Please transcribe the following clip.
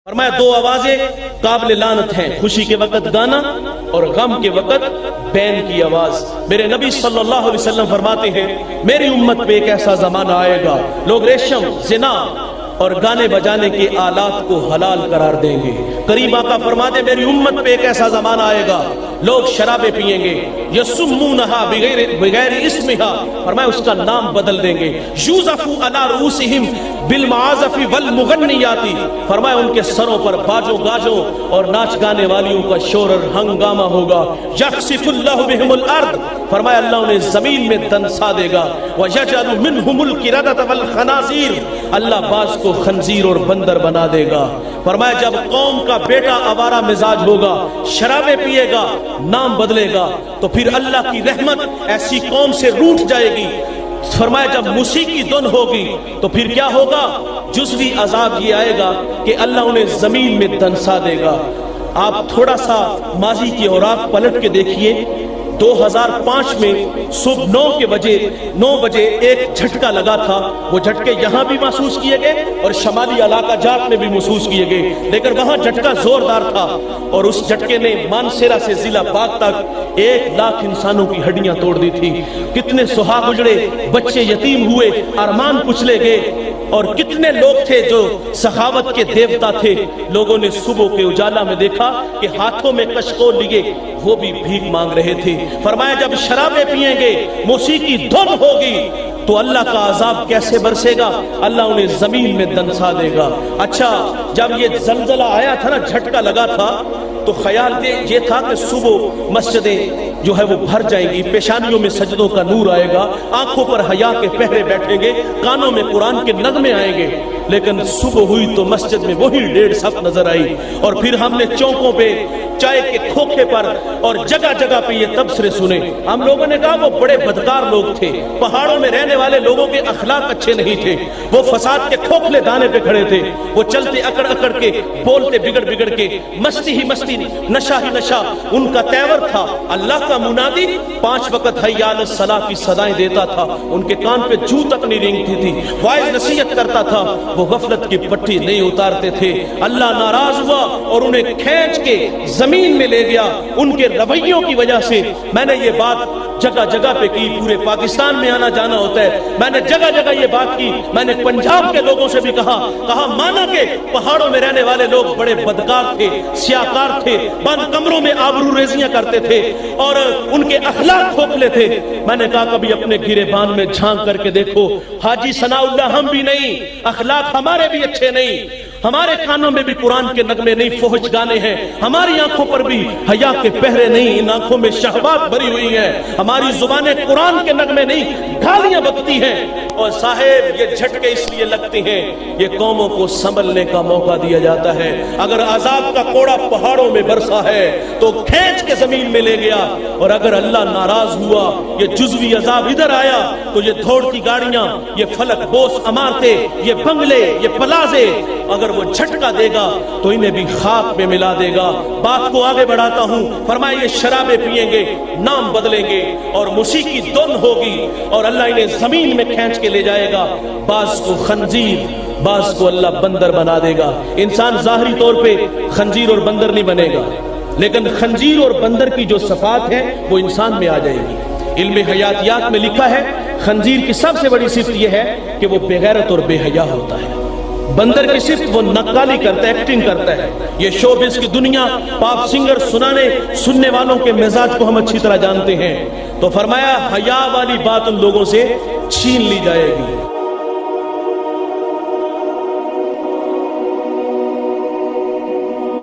فرمایا دو آوازیں قابل لعنت ہیں، خوشی کے وقت گانا اور غم کے وقت بین کی آواز۔ میرے نبی صلی اللہ علیہ وسلم فرماتے ہیں میری امت پہ ایک ایسا زمانہ آئے گا لوگ ریشم، زنا اور گانے بجانے کے آلات کو حلال قرار دیں گے۔ قریب آقا فرماتے میری امت پہ ایک ایسا زمانہ آئے گا لوگ شرابیں پیئیں گے، یسمونہا بغیر اسمہا، فرمایا اس کا نام بدل دیں گے، یوزفو علی رؤوسہم بالمعازف والمغنیات، فرمایا ان کے سروں پر باجوں گاجوں اور ناچ گانے والیوں کا شور اور ہنگامہ ہوگا۔ یخسف اللہ بہم الارض، فرمایا اللہ انہیں زمین میں دنسا دے گا۔ ویجعل منہم القردۃ والخنازیر، اللہ بعض کو خنزیر اور بندر بنا دے گا۔ فرمایا جب قوم کا بیٹا آوارہ مزاج ہوگا، شرابیں پیے گا، نام بدلے گا، تو پھر اللہ کی رحمت ایسی قوم سے روٹھ جائے گی۔ فرمایا جب موسیقی دھن ہوگی تو پھر کیا ہوگا؟ جزوی عذاب یہ آئے گا کہ اللہ انہیں زمین میں دنسا دے گا۔ آپ تھوڑا سا ماضی کی اوراق پلٹ کے دیکھیے، 2005 میں صبح 9 بجے ایک جھٹکا لگا تھا، وہ جھٹکے یہاں بھی محسوس کیے گئے اور شمالی علاقہ جات میں بھی محسوس کیے گئے، لیکن وہاں جھٹکا زوردار تھا اور اس جھٹکے نے مانسیرا سے ضلع پاک تک 1 لاکھ انسانوں کی ہڈیاں توڑ دی تھی۔ کتنے سہاگ اجڑے، بچے یتیم ہوئے، ارمان کچلے گئے، اور کتنے لوگ تھے جو سخاوت کے دیوتا تھے، لوگوں نے صبح کے اجالا میں دیکھا کہ ہاتھوں میں کشکول لیے وہ بھی بھیک مانگ رہے تھے۔ فرمایا جب شرابیں پیئیں گے، موسیقی دھن ہوگی تو اللہ کا عذاب کیسے برسے گا؟ اللہ انہیں زمین میں دنسا دے گا۔ اچھا جب یہ زلزلہ آیا تھا نا، جھٹکا لگا تھا، تو خیال یہ تھا کہ صبح مسجدیں جو ہے وہ بھر جائیں گی، پیشانیوں میں سجدوں کا نور آئے گا، آنکھوں پر حیا کے پہرے بیٹھیں گے، کانوں میں قرآن کے نغمے آئیں گے، لیکن صبح ہوئی تو مسجد میں وہی 1.5 صف نظر آئی۔ اور پھر ہم نے چوکوں پہ، چائے کے کھوکھے پر اور جگہ جگہ پہ یہ تبصرے سنے۔ ہم لوگوں نے کہا وہ بڑے بدکار لوگ تھے، پہاڑوں میں رہنے والے لوگوں کے اخلاق اچھے نہیں تھے، وہ فساد کے کھوکھلے دانے پہ کھڑے تھے، وہ چلتے اکڑ اکڑ کے، بولتے بگڑ بگڑ کے، مستی ہی مستی، نشہ ہی نشہ ان کا تیور تھا۔ اللہ کا منادی 5 وقت حی علی الصلاۃ کی صدائیں دیتا تھا، ان کے کان پہ جوں تک نہیں رینگتی تھی، واعظ نصیحت کرتا تھا، وہ غفلت کی پٹی نہیں اتارتے تھے۔ اللہ ناراض ہوا اور انہیں کھینچ کے زمین میں لے گیا۔ ان کے رویوں کی وجہ سے میں نے یہ بات جگہ جگہ پہ کی، پورے پاکستان میں آنا جانا ہوتا ہے، میں نے جگہ جگہ یہ بات کی، میں نے پنجاب کے لوگوں سے بھی کہا مانا کہ پہاڑوں میں رہنے والے لوگ بڑے بدکار تھے، سیاکار تھے، بند کمروں میں آبرو ریزیاں کرتے تھے اور ان کے اخلاق کھوکھلے تھے۔ میں نے کہا کبھی اپنے گریبان میں جھانک کر کے دیکھو، حاجی ثناء اللہ ہم بھی نہیں، اخلاق ہمارے بھی اچھے نہیں، ہمارے کانوں میں بھی قرآن کے نغمے نہیں، فحش گانے ہیں، ہماری آنکھوں پر بھی حیا کے پہرے نہیں، ان آنکھوں میں شہوات بھری ہوئی ہیں، ہماری زبانیں قرآن کے نغمے نہیں، گالیاں بکتی ہیں۔ اور صاحب یہ جھٹکے اس لیے لگتے ہیں، یہ قوموں کو سنبھلنے کا موقع دیا جاتا ہے۔ اگر عذاب کا کوڑا پہاڑوں میں برسا ہے تو کھینچ کے زمین میں لے گیا، اور اگر اللہ ناراض ہوا، یہ جزوی عذاب ادھر آیا تو یہ دوڑتی گاڑیاں، یہ فلک بوس عمارتیں، یہ بنگلے، یہ پلازے، اگر وہ جھٹکا دے گا تو انہیں بھی خاک میں ملا دے گا۔ بات کو آگے بڑھاتا ہوں، فرمایا یہ شرابیں پئیں گے، نام بدلیں گے اور موسیقی دھن ہوگی اور اللہ انہیں زمین میں کھینچ کے لے جائے گا۔ بعض کو خنزیر، بعض کو اللہ بندر بنا دے گا۔ انسان ظاہری طور پہ خنزیر اور بندر نہیں بنے گا، لیکن خنزیر اور بندر کی جو صفات ہے وہ انسان میں آ جائے گی۔ علم حیاتیات میں لکھا ہے خنزیر کی سب سے بڑی صفت یہ ہے کہ وہ بے غیرت اور بے حیا ہوتا ہے۔ بندر کی صفت وہ نقالی کرتا ہے، ایکٹنگ کرتا ہے۔ یہ شوبز کی دنیا، پاپ سنگر، سننے والوں کے مزاج کو ہم اچھی طرح جانتے ہیں۔ تو فرمایا حیا والی بات ان لوگوں سے چھین لی جائے گی۔